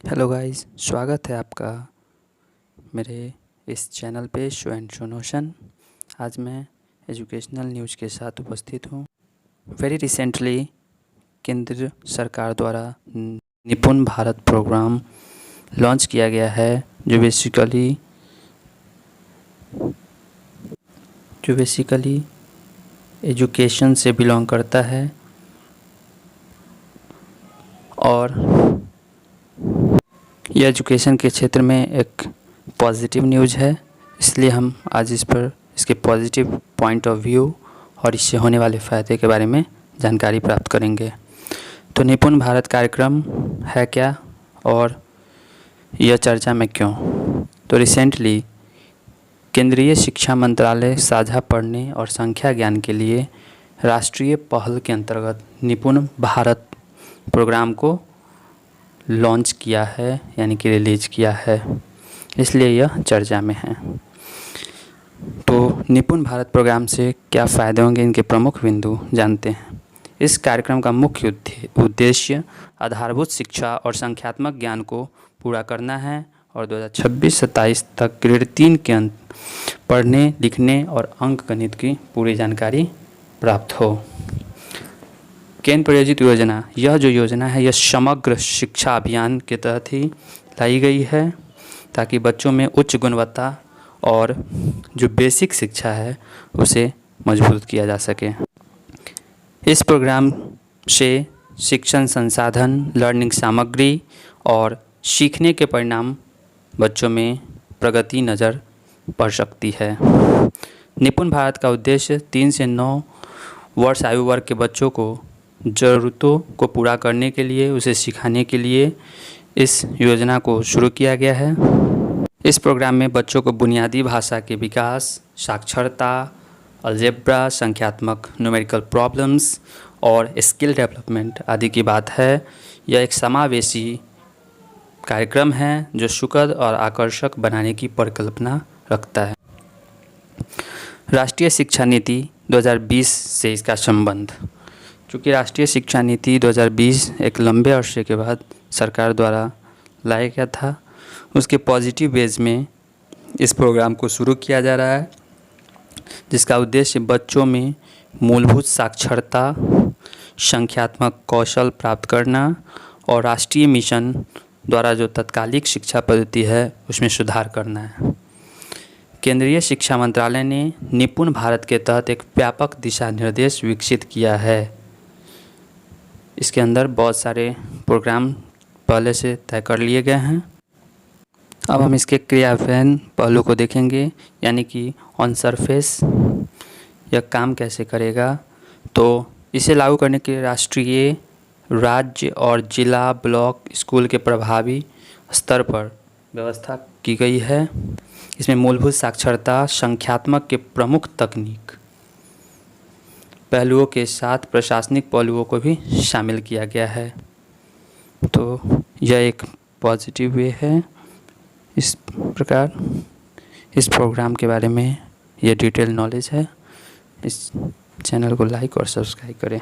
Hello guys, स्वागत है आपका मेरे इस चैनल पे शो एंड शो नोशन। आज मैं एजुकेशनल न्यूज़ के साथ उपस्थित हूँ। वेरी रिसेंटली केंद्र सरकार द्वारा निपुण भारत प्रोग्राम लॉन्च किया गया है, जो बेसिकली एजुकेशन से बिलोंग करता है और यह एजुकेशन के क्षेत्र में एक पॉजिटिव न्यूज़ है। इसलिए हम आज इसके पॉजिटिव पॉइंट ऑफ व्यू और इससे होने वाले फ़ायदे के बारे में जानकारी प्राप्त करेंगे। तो निपुण भारत कार्यक्रम है क्या और यह चर्चा में क्यों? तो रिसेंटली केंद्रीय शिक्षा मंत्रालय साझा पढ़ने और संख्या ज्ञान के लिए राष्ट्रीय पहल के अंतर्गत निपुण भारत प्रोग्राम को लॉन्च किया है, यानी कि रिलीज़ किया है, इसलिए यह चर्चा में है। तो निपुण भारत प्रोग्राम से क्या फ़ायदे होंगे, इनके प्रमुख बिंदु जानते हैं। इस कार्यक्रम का मुख्य उद्देश्य आधारभूत शिक्षा और संख्यात्मक ज्ञान को पूरा करना है और 2026-27 तक ग्रेड 3 के अंत पढ़ने लिखने और अंक गणित की पूरी जानकारी प्राप्त हो। केंद्र प्रायोजित योजना, यह जो योजना है यह समग्र शिक्षा अभियान के तहत ही लाई गई है, ताकि बच्चों में उच्च गुणवत्ता और जो बेसिक शिक्षा है उसे मजबूत किया जा सके। इस प्रोग्राम से शिक्षण संसाधन, लर्निंग सामग्री और सीखने के परिणाम बच्चों में प्रगति नज़र पड़ सकती है। निपुण भारत का उद्देश्य 3 से 9 वर्ष आयु वर्ग के बच्चों को ज़रूरतों को पूरा करने के लिए, उसे सिखाने के लिए इस योजना को शुरू किया गया है। इस प्रोग्राम में बच्चों को बुनियादी भाषा के विकास, साक्षरता, अलजेब्रा, संख्यात्मक न्यूमेरिकल प्रॉब्लम्स और स्किल डेवलपमेंट आदि की बात है। यह एक समावेशी कार्यक्रम है जो सुखद और आकर्षक बनाने की परिकल्पना रखता है। राष्ट्रीय शिक्षा नीति 2020 से इसका संबंध, चूँकि राष्ट्रीय शिक्षा नीति 2020 एक लंबे अरसे के बाद सरकार द्वारा लाया गया था, उसके पॉजिटिव वेज में इस प्रोग्राम को शुरू किया जा रहा है, जिसका उद्देश्य बच्चों में मूलभूत साक्षरता, संख्यात्मक कौशल प्राप्त करना और राष्ट्रीय मिशन द्वारा जो तत्कालिक शिक्षा पद्धति है उसमें सुधार करना है। केंद्रीय शिक्षा मंत्रालय ने निपुण भारत के तहत एक व्यापक दिशा निर्देश विकसित किया है। इसके अंदर बहुत सारे प्रोग्राम पहले से तय कर लिए गए हैं। अब हम इसके क्रियान्वयन पहलू को देखेंगे, यानी कि ऑन सरफेस यह काम कैसे करेगा। तो इसे लागू करने के लिए राष्ट्रीय, राज्य और जिला, ब्लॉक, स्कूल के प्रभावी स्तर पर व्यवस्था की गई है। इसमें मूलभूत साक्षरता, संख्यात्मक के प्रमुख तकनीक पहलुओं के साथ प्रशासनिक पहलुओं को भी शामिल किया गया है। तो यह एक पॉजिटिव वे है। इस प्रकार इस प्रोग्राम के बारे में यह डिटेल नॉलेज है। इस चैनल को लाइक और सब्सक्राइब करें।